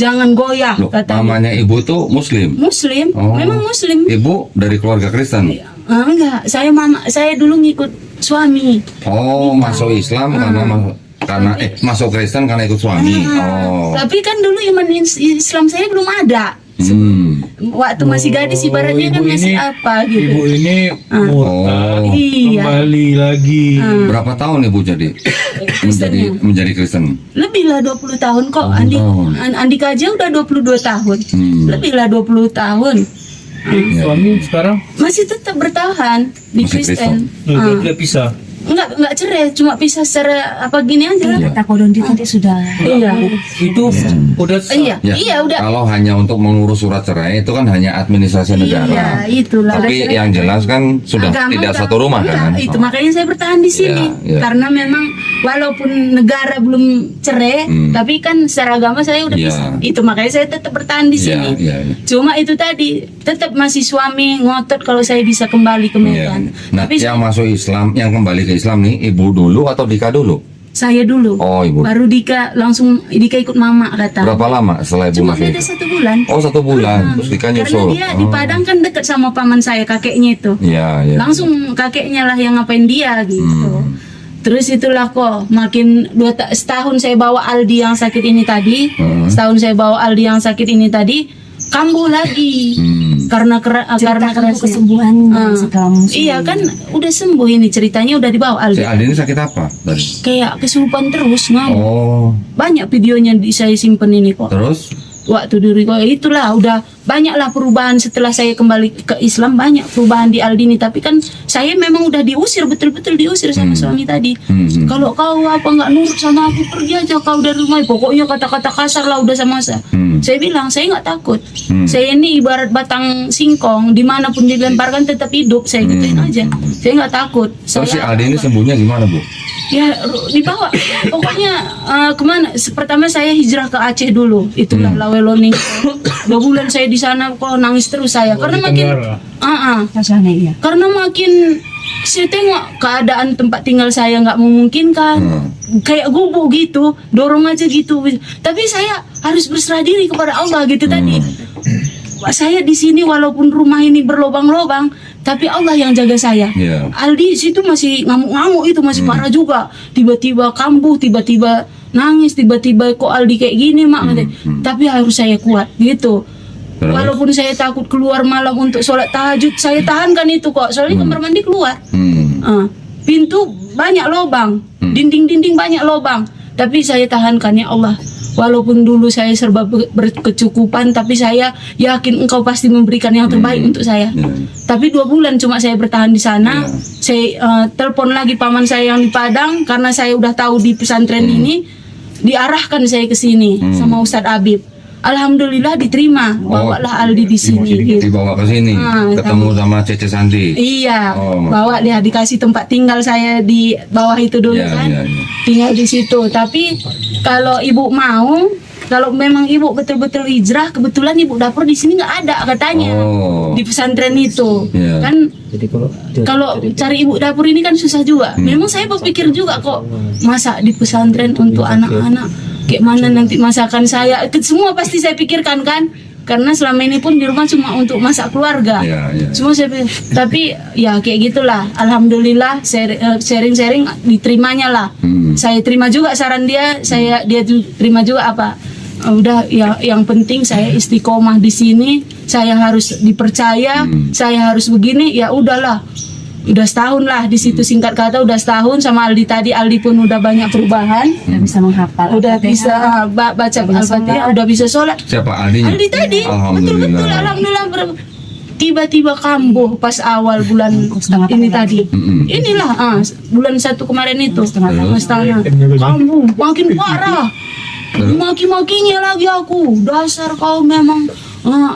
jangan goyah Loh, katanya. mamanya ibu tuh Muslim? Muslim, Oh. memang Muslim. Ibu dari keluarga Kristen? Enggak, saya dulu ngikut suami. Oh, masuk Islam karena masuk Kristen karena ikut suami. Oh. Tapi kan dulu iman Islam saya belum ada. Waktu masih gadis ibaratnya kan ibu masih ini- apa gitu. Ibu ini murtad, Iya. kembali lagi. Berapa tahun ibu jadi menjadi Kristen? Lebih lah 20 tahun kok. 20 tahun. Andika aja udah 22 tahun. Lebih lah 20 tahun. Suami sekarang Masih tetap bertahan di Masih Kristen. tidak pisah. Enggak cerai, cuma pisah secara apa gini aja. Kata kodon di tadi sudah. Iya. Itu udah sah. Iya, udah. Kalau hanya untuk mengurus surat cerai itu kan hanya administrasi negara. Iya, itulah. Tapi yang jelas kan sudah Agama tidak udah- satu rumah udah, kan. Itu makanya saya bertahan di sini. Iya. Karena memang walaupun negara belum cerai, tapi kan secara agama saya udah Iya. bisa. Itu makanya saya tetap bertahan di Iya, sini. iya, iya. Cuma itu tadi tetap masih suami ngotot kalau saya bisa kembali ke Iya. Medan. Nah, Tapi yang masuk Islam, yang kembali ke Islam nih, ibu dulu atau Dika dulu? saya dulu. Oh, ibu. Baru Dika ikut mama kata. Berapa lama setelah ibu Cuma masuk? beda 1 bulan. Oh, 1 bulan. Terus Dika Karena nyusul. dia di Padang kan dekat sama paman saya, kakeknya itu. Iya, iya. Langsung kakeknya lah yang ngapain dia gitu. Terus itulah kok makin setahun saya bawa Aldi yang sakit ini tadi, setahun saya bawa Aldi yang sakit ini tadi, kambuh lagi karena Karena kerasnya. kesembuhan setelah muslim. Iya kan udah sembuh ini ceritanya udah dibawa Si Aldi. Aldi ini sakit apa? Tadi? Kayak kesurupan terus ngamuk. Oh, Banyak videonya saya simpen ini kok. terus? Waktu dulu kok itulah udah banyaklah perubahan setelah saya kembali ke Islam, banyak perubahan di Aldi ini. Tapi kan saya memang udah diusir, betul-betul diusir sama suami tadi. Kalau kau apa nggak nurut sama aku, pergi aja kau dari rumah. Pokoknya kata-kata kasar lah udah sama saya. Saya bilang saya nggak takut. Saya ini ibarat batang singkong, dimanapun dilemparkan tetap hidup. Saya gituin aja. Saya nggak takut. Terus si Saya Aldi ini sembuhnya gimana, Bu? ya dibawa. Pokoknya kemana? Pertama saya hijrah ke Aceh dulu. Itulah Laweloni. 2 bulan saya di sana kok nangis terus saya karena makin Rasanya iya. karena makin saya tengok keadaan tempat tinggal saya nggak memungkinkan, kayak gubuk gitu, dorong aja gitu. Tapi saya harus berserah diri kepada Allah gitu tadi. Saya di sini walaupun rumah ini berlobang-lobang, tapi Allah yang jaga saya. Iya. Aldi situ masih ngamuk-ngamuk, itu masih parah juga. Tiba-tiba kambuh, tiba-tiba nangis, tiba-tiba kok Aldi kayak gini mak. Tapi harus saya kuat gitu. Terus? Walaupun saya takut keluar malam untuk sholat tahajud, saya tahankan itu kok. Soalnya kamar mandi keluar. Pintu banyak lobang, dinding-dinding banyak lobang. Tapi saya tahankan ya Allah. Walaupun dulu saya serba berkecukupan, tapi saya yakin Engkau pasti memberikan yang terbaik untuk saya. Tapi 2 bulan cuma saya bertahan di sana. Saya telepon lagi paman saya yang di Padang karena saya udah tahu di pesantren ini, diarahkan saya ke sini sama Ustadz Habib. Alhamdulillah diterima, bawalah Aldi di sini. Gitu. Dibawa ke sini, ketemu sama Cece Santi. Iya, Oh, bawa dia dikasih tempat tinggal saya di bawah itu dulu Iya, kan, iya, iya. tinggal di situ. Tapi kalau ibu mau, kalau memang ibu betul-betul hijrah, kebetulan ibu dapur di sini nggak ada katanya di pesantren itu. Iya. Kan kalau cari ibu dapur ini kan susah juga. Memang saya berpikir juga kok masak di pesantren untuk anak-anak. Kayak mana nanti masakan saya, semua pasti saya pikirkan kan. Karena selama ini pun di rumah cuma untuk masak keluarga. Iya, iya. Semua saya pikir. Tapi ya kayak gitulah. Alhamdulillah sharing-sharing diterimanya lah. Saya terima juga saran dia, dia terima juga apa. Udah ya, yang penting saya istiqomah di sini, saya harus dipercaya, saya harus begini, ya udahlah. Udah setahun lah di situ, singkat kata udah setahun sama Aldi tadi. Aldi pun udah banyak perubahan, Udah bisa menghafal. udah bisa baca Al-Fatihah, udah bisa sholat. Siapa Aldinya? Aldi tadi, betul-betul alhamdulillah tiba-tiba kambuh pas awal bulan ini tadi. Inilah bulan 1 kemarin itu setengah kambuh, makin parah. Maki-makinya lagi aku, dasar kau memang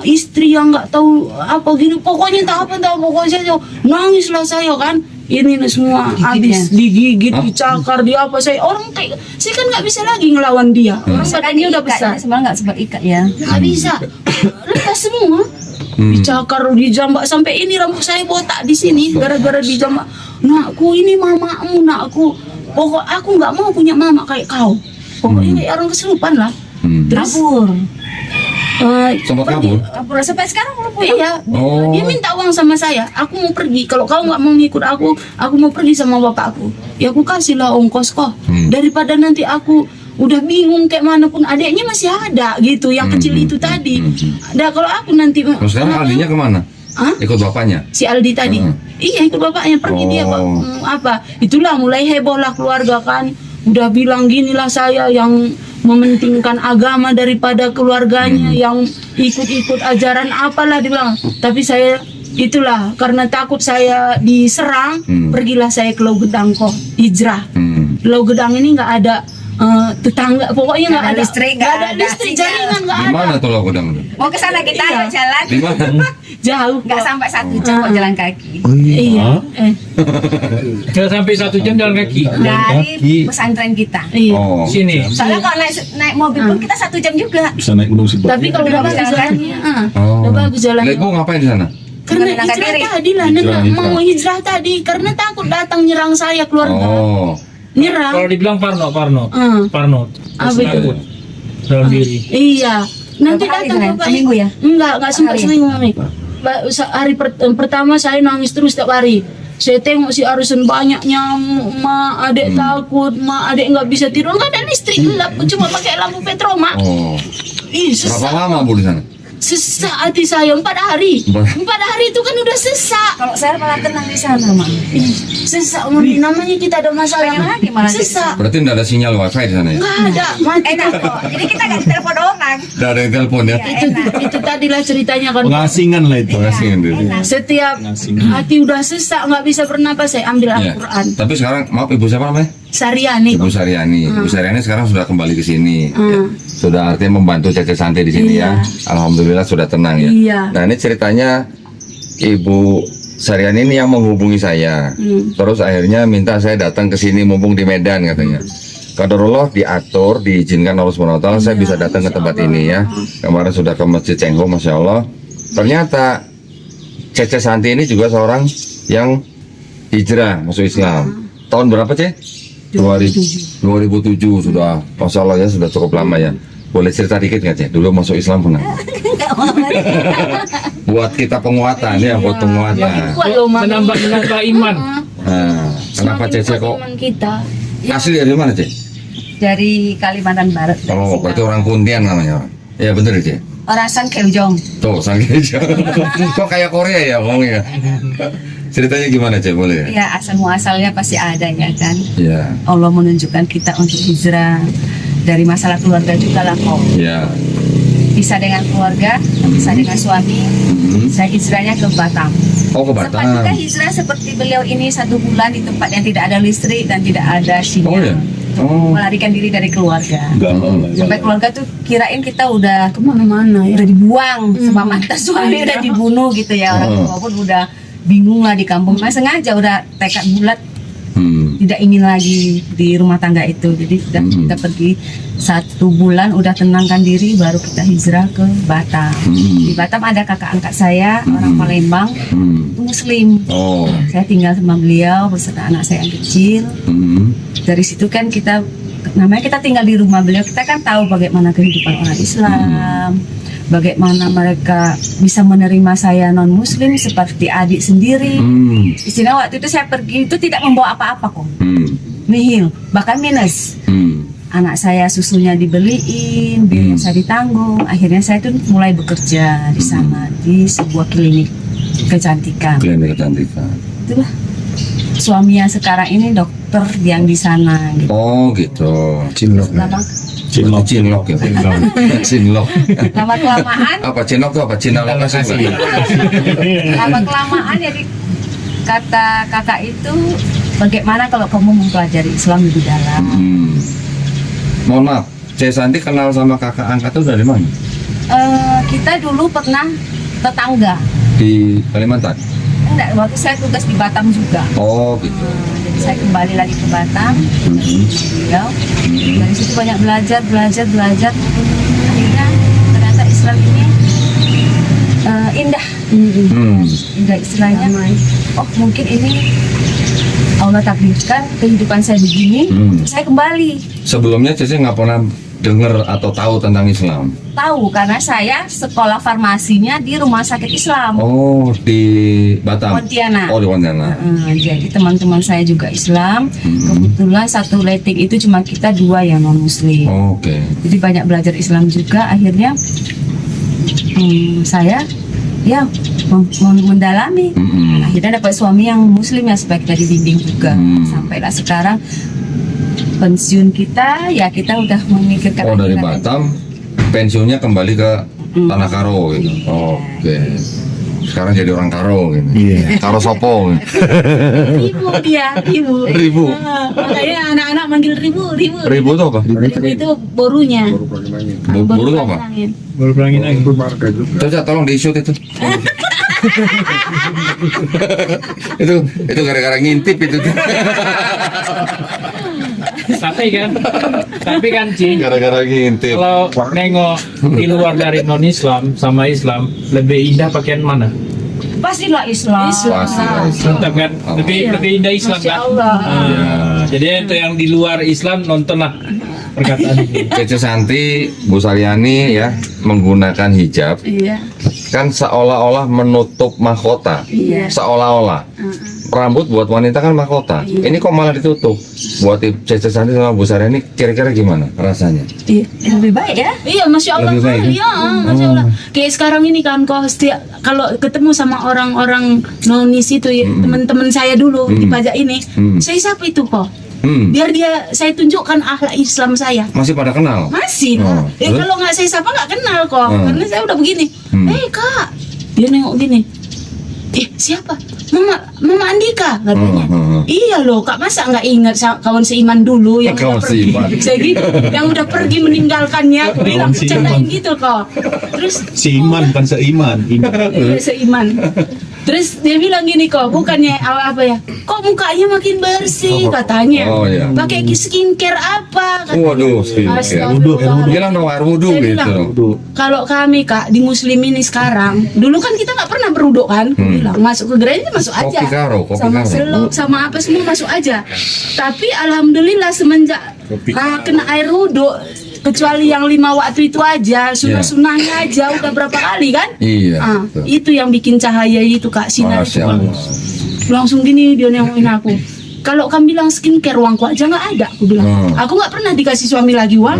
istri yang nggak tahu apa gini, pokoknya tak apa pokoknya saya nangislah saya kan. Ini nih semua habis digigit, dicakar, di apa saya orang kayak saya kan nggak bisa lagi ngelawan dia. Orang badannya udah besar, Sebenarnya nggak sempat ikat ya. nggak bisa, lepas semua. Dicakar, dijambak sampai ini rambut saya botak di sini gara-gara dijambak. Nakku ini mamamu, nakku. Pokok aku nggak mau punya mama kayak kau. Pokoknya kayak orang kesurupan lah. Terus Kabur. Sempat kabur. Kabur sampai sekarang belum pulang. Iya, Oh. dia minta uang sama saya. Aku mau pergi. Kalau kau nggak mau ngikut aku mau pergi sama bapakku. Ya aku kasihlah ongkos kok. Daripada nanti aku udah bingung kayak mana pun, adiknya masih ada gitu, yang kecil itu tadi. Nah kalau aku nanti Terus sekarang Aldinya kemana? Hah? Ikut bapaknya? Si Aldi tadi, iya ikut bapaknya pergi dia Pak. Oh. Apa? Itulah mulai heboh lah keluarga kan. Udah bilang ginilah saya yang mementingkan agama daripada keluarganya, yang ikut-ikut ajaran apalah dibilang. Tapi saya itulah karena takut saya diserang, pergilah saya ke Lau Gedang kok hijrah. Lau Gedang ini nggak ada tetangga, pokoknya nggak ada listrik, nggak ada nggak ada listrik, sinyal. jaringan nggak Di ada. mana tuh Lau Gedang? Mau ke sana kita Iya. yuk jalan. Di mana? Jauh Nggak kok. sampai 1 jam kok jalan kaki. Iya. Nggak sampai 1 jam jalan kaki. Dari pesantren kita. Iya. Oh. Sini. Soalnya kalau naik mobil pun kita 1 jam juga. Bisa naik gunung Sibat. Tapi kalau udah bagus jalannya, udah bagus jalannya. Lego ngapain di sana? Karena Menenangkan hijrah diri. tadi lah, mau hijrah tadi karena takut datang nyerang saya keluarga. Oh. Kalau Nyerang. dibilang Parno. Apa Parno. itu? Takut. Dalam diri. Iya. Nanti Berapa hari datang itu, ya? bapak. Seminggu ya? Enggak sempat Hari ya? seminggu mami. Hari pertama saya nangis terus setiap hari. Saya tengok si Arsen banyak nyamuk, adek takut, adek nggak bisa tidur, nggak ada listrik, gelap, cuma pakai lampu petroma. Oh. Ih, Berapa sesak, lama Bu di sana? sesak hati saya 4 hari. 4 hari itu kan udah sesak. Kalau saya malah tenang di sana, Mak. Ih, sesak mami, namanya kita ada masalah. Pengen lagi malah di Sesak. Berarti nggak ada sinyal wifi di sana ya? Nggak ada, mati. Enak kok. Jadi kita nggak ditelepon orang. Nggak ada yang telepon ya? Itu tadilah ceritanya kan. Pengasingan lah itu. Makasih diri. Setiap hati udah sesak nggak bisa bernapas, saya ambil Ya. Al-Quran. Tapi sekarang maaf Ibu siapa namanya? Sariani. Ibu Saryani. Ibu Saryani sekarang sudah kembali ke sini. Ya. Sudah artinya membantu Cece Santi di sini ya. Alhamdulillah sudah tenang ya. Iya. Nah ini ceritanya Ibu Saryani ini yang menghubungi saya. Terus akhirnya minta saya datang ke sini mumpung di Medan katanya. Qadarullah diatur, diizinkan Allah SWT, saya bisa datang ke tempat ini ya. Kemarin sudah ke Masjid Cengho, Masya Allah. Ternyata Cece Santi ini juga seorang yang hijrah masuk Islam. Tahun berapa Cece? 2007 sudah, Masya Allah ya, sudah cukup lama ya. Boleh cerita dikit nggak Cece? Dulu masuk Islam pernah? Buat kita penguatan ya, buat penguatan. Kuat loh mami. Menambah iman. Nah, kenapa Semakin Cece kuat kok iman kita. asli dari mana Cece? Dari Kalimantan Barat. dari Oh, berarti Singapura. orang Kuntian namanya. Ya bener Cece. Orang San Keujong. Tuh, Sanggeja. Kok kayak Korea ya ngomongnya? Ceritanya gimana Cece, boleh ya? Ya asal muasalnya pasti ada ya kan. Iya. Allah menunjukkan kita untuk hijrah dari masalah keluarga juga lah kok. Iya. Bisa dengan keluarga, bisa dengan suami. Saya hijrahnya ke Batam. Oh, ke Sempat Batam. juga hijrah seperti beliau ini 1 bulan di tempat yang tidak ada listrik dan tidak ada sinyal. Oh ya. Oh. Melarikan diri dari keluarga. Galau lah. Sampai keluarga tuh kirain kita udah Kemana-mana ya. udah dibuang sama mantan suami udah dibunuh gitu ya, orang tua pun udah bingung lah di kampung. Nah, sengaja udah tekad bulat tidak ingin lagi di rumah tangga itu, jadi kita pergi 1 bulan udah tenangkan diri baru kita hijrah ke Batam. Di Batam ada kakak angkat saya orang Palembang itu Muslim. Oh. Saya tinggal sama beliau beserta anak saya yang kecil. Dari situ kan kita tinggal di rumah beliau, kita kan tahu bagaimana kehidupan orang Islam, bagaimana mereka bisa menerima saya non muslim seperti adik sendiri. Istilah waktu itu saya pergi itu tidak membawa apa-apa kok, nihil, bahkan minus. Anak saya susunya dibeliin, biaya saya ditanggung. Akhirnya saya tuh mulai bekerja di sana di sebuah klinik kecantikan. Klinik kecantikan. Itulah suami yang sekarang ini dokter yang di sana gitu. Oh gitu. Cinlok. Cinlok ya. Cinlok. Lama kelamaan, Apa cinlok tuh apa? Cina lokasi. lama kelamaan jadi kata kakak itu, bagaimana kalau kamu mempelajari Islam lebih dalam? Mohon maaf, Cece Santi kenal sama kakak angkat tuh dari mana? Kita dulu pernah tetangga. Di Kalimantan. Enggak, waktu saya tugas di Batam juga. Oh gitu. Jadi saya kembali lagi ke Batam, beliau. Dari situ banyak belajar. Akhirnya ternyata Islam ini indah. Indah istilahnya. Oh mungkin ini Allah takdirkan kehidupan saya begini, saya kembali. Sebelumnya Cece nggak pernah dengar atau tahu tentang Islam? Tahu karena saya sekolah farmasinya di rumah sakit Islam Oh, di Batam. Pontianak. Oh, di Pontianak. Jadi teman-teman saya juga Islam. Kebetulan satu letting itu cuma kita 2 yang non Muslim. Oke. Jadi banyak belajar Islam juga. Akhirnya saya ya mendalami. Akhirnya dapat suami yang Muslim yang supaya kita dibimbing juga. Sampailah sekarang pensiun kita ya kita udah memikirkan. Oh, dari akhirat. Batam pensiunnya kembali ke Tanah Karo gitu. Oke. Sekarang jadi orang Karo gitu. Iya. Karo Sopo. Gitu. Ribu dia, ribu. Ribu. Makanya anak-anak manggil ribu. Ribu itu apa? Ribu itu borunya. Buru itu apa? angin. Baru pelangin lagi. Coba tolong di-shoot itu. itu gara-gara ngintip itu. Tapi kan Ci, Gara-gara ngintip. kalau nengok di luar dari non Islam sama Islam, lebih indah pakaian mana? Pastilah Islam. Pastilah Islam. Mantap kan? Lebih indah Islam Masya kan? Allah. Jadi itu yang di luar Islam nontonlah perkataan ini. Cece Santi, Bu Saryani ya menggunakan hijab Iya. kan seolah-olah menutup mahkota. Iya. Seolah-olah. Rambut buat wanita kan mahkota. Ini kok malah ditutup. Buat Cece Santi sama Bu Saryani kira-kira gimana rasanya? Iya. Lebih baik ya. Iya, masya Allah. Lebih baik, ya? Iya, masya Allah. Kayak sekarang ini kan, kok setiap kalau ketemu sama orang-orang nonis itu, ya, teman-teman saya dulu di pajak ini, saya sapa itu kok. Biar saya tunjukkan akhlak Islam saya. Masih pada kenal? Masih. Oh, terus? Kalau nggak saya sapa nggak kenal kok, karena saya udah begini. Kak, dia nengok gini. Siapa? Mama Andika katanya. Iya loh, Kak, masa nggak ingat kawan seiman dulu yang Kawan udah pergi? seiman. Saya gitu, yang udah pergi meninggalkannya. Aku bilang bercandain gitu kok. Terus Seiman bukan seiman. iya, seiman. Terus dia bilang gini kok, bukannya apa ya? Kok mukanya makin bersih katanya? Oh, iya. Pakai skincare apa? Katanya. Waduh, skincare. Astagfirullah. Bilang dong air wudhu Saya gitu. bilang, kalau kami Kak di Muslim ini sekarang, dulu kan kita nggak pernah berwudhu kan? Bilang masuk ke gereja masuk aja. Kopi karo, kopi sama karo. selup, sama apa semua masuk aja. Tapi alhamdulillah semenjak kena air wudhu, kecuali yang 5 waktu itu aja, sunah-sunahnya aja udah berapa kali kan? Iya. betul. Itu yang bikin cahaya itu Kak, sinar itu Masya Kak. Allah. Langsung gini dia nengokin aku. Kalau kamu bilang skincare, uangku aja nggak ada, aku bilang. Aku nggak pernah dikasih suami lagi uang.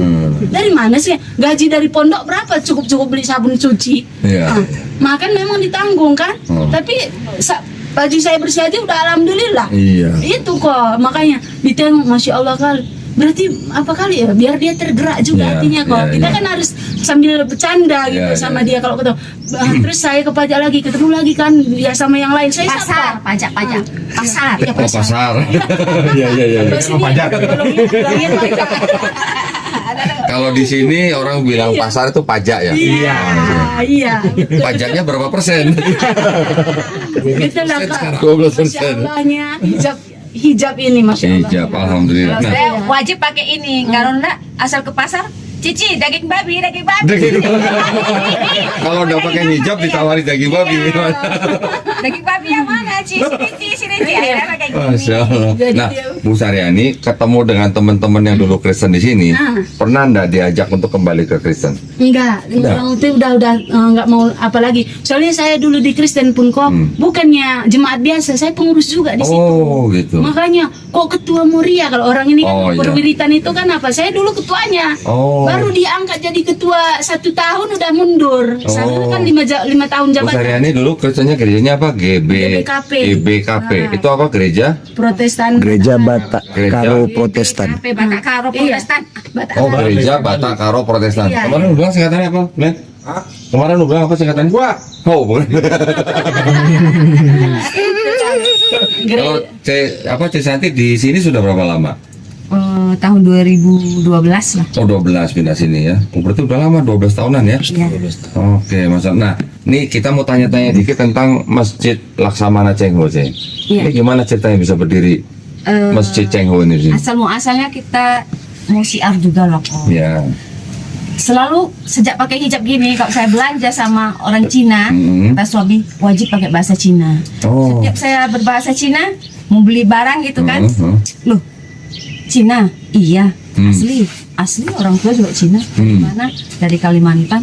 Dari mana sih? Gaji dari pondok berapa? Cukup beli sabun cuci. Iya. Makan memang ditanggung kan? Tapi baju saya bersih aja udah alhamdulillah. Iya. Itu kok, makanya ditengok, masya Allah kali. Berarti apa kali ya? Biar dia tergerak juga Iya, hatinya kok. iya, Kita iya. kan harus sambil bercanda gitu Iya, sama iya. dia kalau ketemu. Terus saya ke pajak lagi, ketemu lagi kan ya sama yang lain. Saya Pasar, sapa. pajak. Pasar. Iya, Oh, pasar. Iya, iya, iya. Kalau sini, tolong ya, bilangin pajak. Kalau di sini orang bilang pasar itu pajak ya. Iya, betul. Pajaknya berapa persen? Gitu lah Kak. 12%. Masya Allahnya hijab ini, masya Allah. Hijab, alhamdulillah. Nah, Saya wajib pakai ini. Kalau enggak asal ke pasar, Cici daging babi. daging. Kalau udah pakai hijab ditawari daging babi. Daging babi yang mana, Ci? Sini. Akhirnya pakai gini. Masya Allah. Jadi Nah, dia- Bu Saryani ketemu dengan teman-teman yang dulu Kristen di sini, pernah nggak diajak untuk kembali ke Kristen? Enggak, orang itu udah enggak mau apa lagi. Soalnya saya dulu di Kristen pun kok bukannya jemaat biasa, saya pengurus juga di situ. Oh, gitu. Makanya kok ketua Muria, kalau orang ini kan Oh, iya. perwiritan itu kan apa? Saya dulu ketuanya. Oh. Baru diangkat jadi ketua 1 tahun udah mundur. Saya kan 5 tahun Bu jabatan. Saryani dulu Kristennya gerejanya apa? GBKP. GBKP. Itu apa gereja? Protestan. Gereja Batak Gereja. Karo Protestan. Sampai Batak Karo Iya. Protestan. Batak. Oh, gereja Batak Karo Protestan. Iya. Kemarin lu bilang singkatannya apa, Glenn? Kemarin lu bilang apa singkatannya? Oh, bukan. Kalau C Santi di sini sudah berapa lama? Tahun 2012 lah. Oh, 12 pindah sini ya. Oh, berarti udah lama, 12 tahunan ya? Iya. Oke, Mas. Nah, nih kita mau tanya-tanya dikit tentang Masjid Laksamana Cengho, Ceng. Iya. Ini gimana ceritanya bisa berdiri Masjid Cengho ini sih? Asal muasalnya kita mau siar juga loh kok. Ya. Selalu sejak pakai hijab gini, kalau saya belanja sama orang Cina, Mm-hmm. kata suami wajib pakai bahasa Cina. Oh. Setiap saya berbahasa Cina, mau beli barang gitu kan, Mhm. loh Cina, iya Hmm. asli. asli orang tua juga Cina. Dari mana? Dari Kalimantan.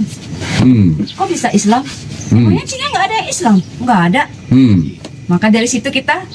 Kok bisa Islam? Pokoknya Cina nggak ada Islam, nggak ada. Maka dari situ kita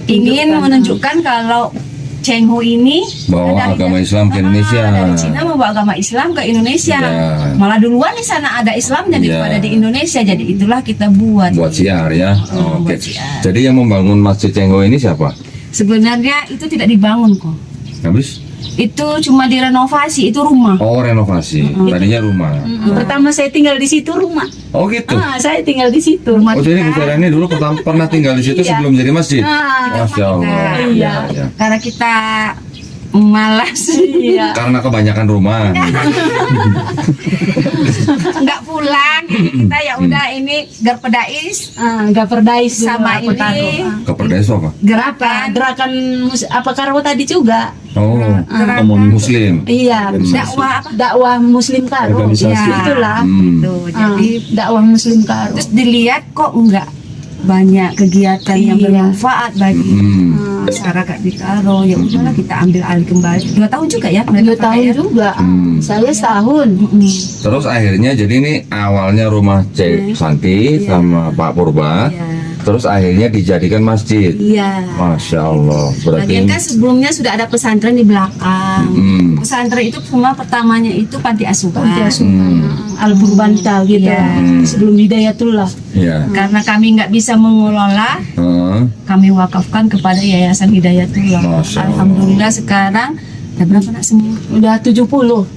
ingin menunjukkan kalau Cheng Ho ini Bawa agama Islam ke Indonesia. Dari Cina membawa agama Islam ke Indonesia. Ya. Malah duluan di sana ada Islamnya Ya. daripada di Indonesia. Jadi itulah kita buat. Buat siar ya. Oke. buat siar. Jadi yang membangun Masjid Cheng Ho ini siapa? Sebenarnya itu tidak dibangun kok. Habis? Itu cuma direnovasi, itu rumah. Oh, renovasi. Tadinya rumah. Pertama saya tinggal di situ rumah. Oh gitu. Saya tinggal di situ. Rumah Oh jadi Bu Saryani dulu pernah tinggal di situ Iya. sebelum jadi masjid. Ah, Masya Allah. Iya. Ya. karena kita malas Iya. Karena kebanyakan rumah. nggak pulang, jadi kita ya udah ini Garpedais Gak perdais sama aku ini taruh. Kepercayaan itu apa? gerakan Gerakan apa karo tadi juga. Oh, Gerakan. Muslim. Iya. dakwah apa Dakwah Muslim Karo. Organisasi. Ya, itulah. tuh jadi Dakwah Muslim Karo. terus dilihat kok enggak banyak kegiatan yang Iya. bermanfaat bagi masyarakat di Karo, ya udahlah kita ambil alih kembali. 2 tahun juga ya 2 mereka tahun pakai ya. juga. Saya setahun. Terus akhirnya jadi ini awalnya rumah Cek Santi sama Pak Purba. Iya. Terus akhirnya dijadikan masjid. Iya. Masya Allah. Lagian Berarti kan sebelumnya sudah ada pesantren di belakang. Pesantren itu rumah pertamanya itu panti asuhan. Panti asuhan. Al-Burbanta gitu. Iya. Sebelum Hidayatullah. ya. Karena kami nggak bisa mengelola, kami wakafkan kepada Yayasan Hidayatullah. Masya Allah. Alhamdulillah sekarang ada berapa nak semua? Udah 70.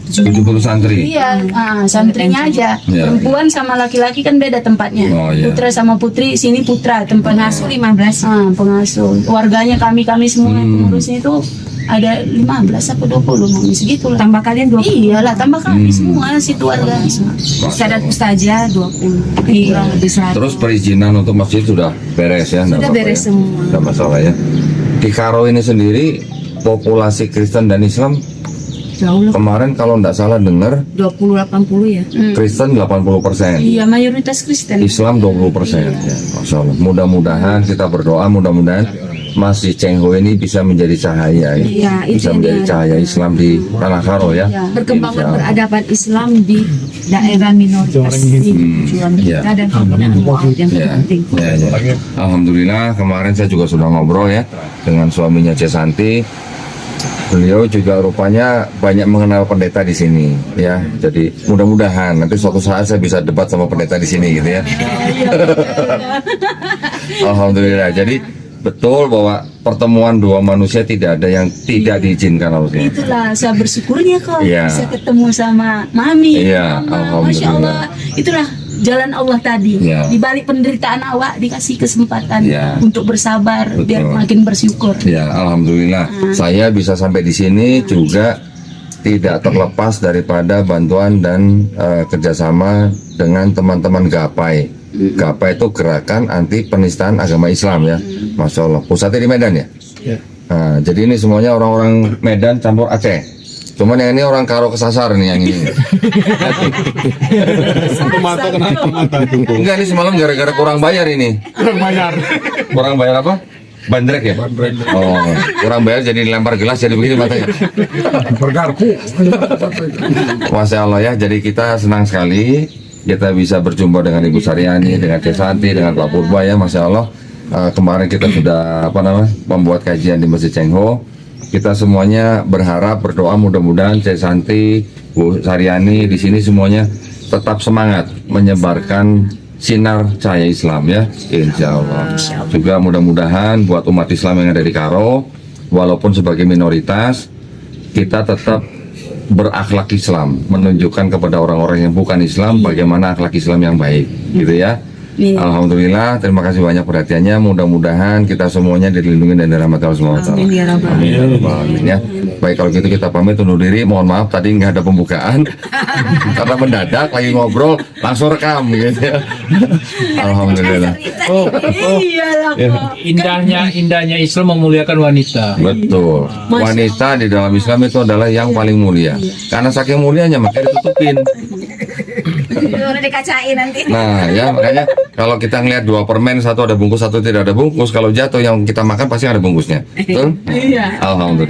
70 santri. Iya, santrinya aja. Iya. Perempuan sama laki-laki kan beda tempatnya. Oh, iya. Putra sama putri, sini putra tempatnya. Pengasuh 15. Pengasuh. Warganya kami semua yang pengurusnya itu ada 15 apa 20 mungkin segitulah. Tambah kalian 20. Iyalah, tambah kami semua situ warga semua. Ustaz dan ustazah 20. Kurang lebih 100. Terus perizinan untuk masjid sudah beres ya? nggak Sudah apa-apa beres ya? semua. Nggak masalah ya. Di Karo ini sendiri populasi Kristen dan Islam Jauh lah. kemarin kalau nggak salah dengar 20-80 ya. Kristen 80%, Iya, mayoritas Kristen. Islam 20%. Ya, Masya Allah. Mudah-mudahan kita berdoa mudah-mudahan Masjid Cheng Ho ini bisa menjadi cahaya ya. Iya, itu Bisa menjadi dia. cahaya Islam di Tanah Karo ya. Perkembangan Insya Allah. peradaban Islam di daerah minoritas di perjuangan Iya. kita dan pembinaan mu'awad yang Ya, terpenting. ya. Alhamdulillah kemarin saya juga sudah ngobrol ya dengan suaminya Cek Santi. Beliau juga rupanya banyak mengenal pendeta di sini ya. Jadi mudah-mudahan nanti suatu saat saya bisa debat sama pendeta di sini gitu ya. Alhamdulillah. Jadi betul bahwa pertemuan dua manusia tidak ada yang tidak diizinkan harusnya. Itulah saya bersyukurnya kok Iya. bisa ketemu sama Mami, Iya, Mama. Masya Allah. Itulah jalan Allah tadi. Iya. Di balik penderitaan awak dikasih kesempatan Iya. untuk bersabar biar Betul. makin bersyukur. Ya, alhamdulillah. Saya bisa sampai di sini juga tidak terlepas daripada bantuan dan kerjasama dengan teman-teman GAPAI. GAPAI itu gerakan anti penistaan agama Islam ya. Masya Allah. Pusatnya di Medan ya. Nah, jadi ini semuanya orang-orang Medan campur Aceh. Cuman yang ini orang Karo kesasar nih yang ini. Mata kenapa mata itu? Enggak, ini semalam gara-gara kurang bayar ini. Kurang bayar apa? Bandrek ya? Oh, kurang bayar jadi dilempar gelas jadi begini matanya. Masya Allah ya, jadi kita senang sekali kita bisa berjumpa dengan Ibu Saryani, dengan Cek Santi, dengan Pak Purba ya, Masya Allah. Kemarin kita sudah membuat kajian di Masjid Cheng Ho. Kita semuanya berharap berdoa mudah-mudahan Cek Santi, Bu Saryani di sini semuanya tetap semangat menyebarkan sinar cahaya Islam ya, insya Allah. Juga mudah-mudahan buat umat Islam yang ada di Karo, walaupun sebagai minoritas, kita tetap berakhlak Islam, menunjukkan kepada orang-orang yang bukan Islam bagaimana akhlak Islam yang baik, gitu ya. Iya. Alhamdulillah, terima kasih banyak perhatiannya. Mudah-mudahan kita semuanya dilindungi dan dirahmati Allah Subhanahu wa taala. Amin ya rabbal Amin ya rabbal alamin ya. Baik kalau gitu kita pamit undur diri. Mohon maaf tadi nggak ada pembukaan karena mendadak lagi ngobrol langsung rekam gitu ya. Alhamdulillah. Iyalah kok. Indahnya Islam memuliakan wanita. Betul. Wanita di dalam Islam itu adalah yang paling mulia. Karena saking mulianya makanya ditutupin. Udah dikacain nanti. Nah ya makanya kalau kita ngelihat 2 permen, satu ada bungkus, satu tidak ada bungkus, kalau jatuh yang kita makan pasti ada bungkusnya. Betul? Iya. Alhamdulillah.